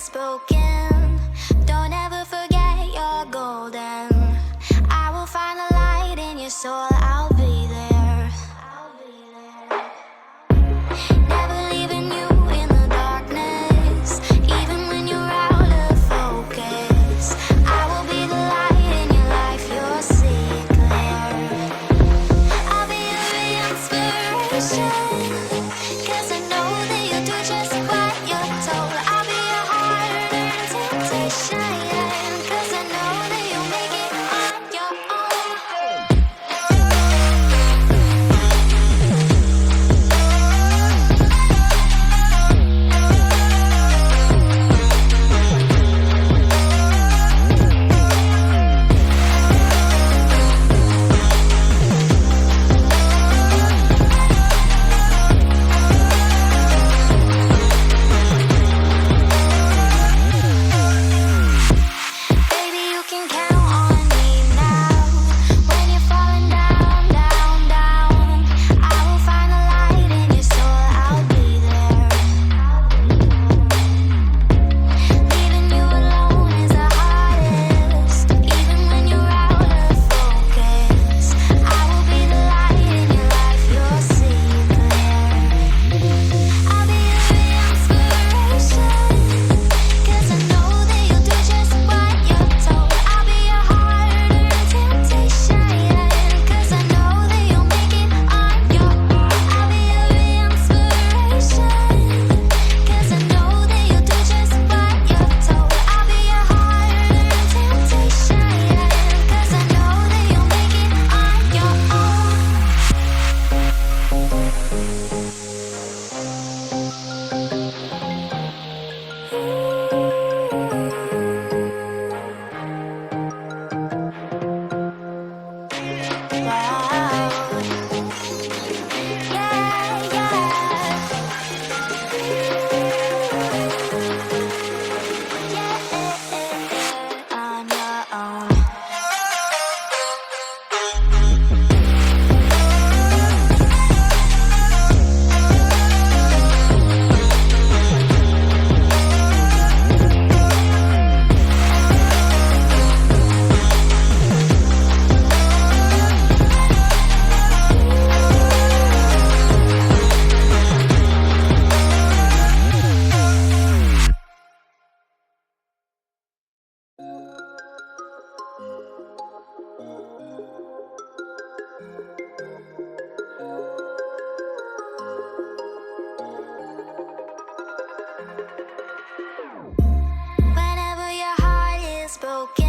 is broken, don't ever forget you're golden. I will find a light in your soul, I'll be there. Never leaving you in the darkness, even when you're out of focus. I will be the light in your life, you'll see it clear. I'll be your inspiration, 'cause I know that you'll do just what you're told. I'll be your heart-earned temptation, 'cause I know that you'll make it on your own. Baby, you can count on me now. When you're falling down, down, down, I will find a light in your soul, I'll be there. Leaving you alone is the hardest, even when you're out of focus. I will be the light in your life, you'll see it clear. I'll be your inspiration, 'cause I know that you'll do just what you're told. I'll be your heart-earned temptation, 'cause I know that you'll make it on your own. I'll be your inspiration, 'cause I know that you'll do just what you're told. I'll be your heart-earned temptation, 'cause I know that you'll make it on your own. On your own. Whenever your heart is broken,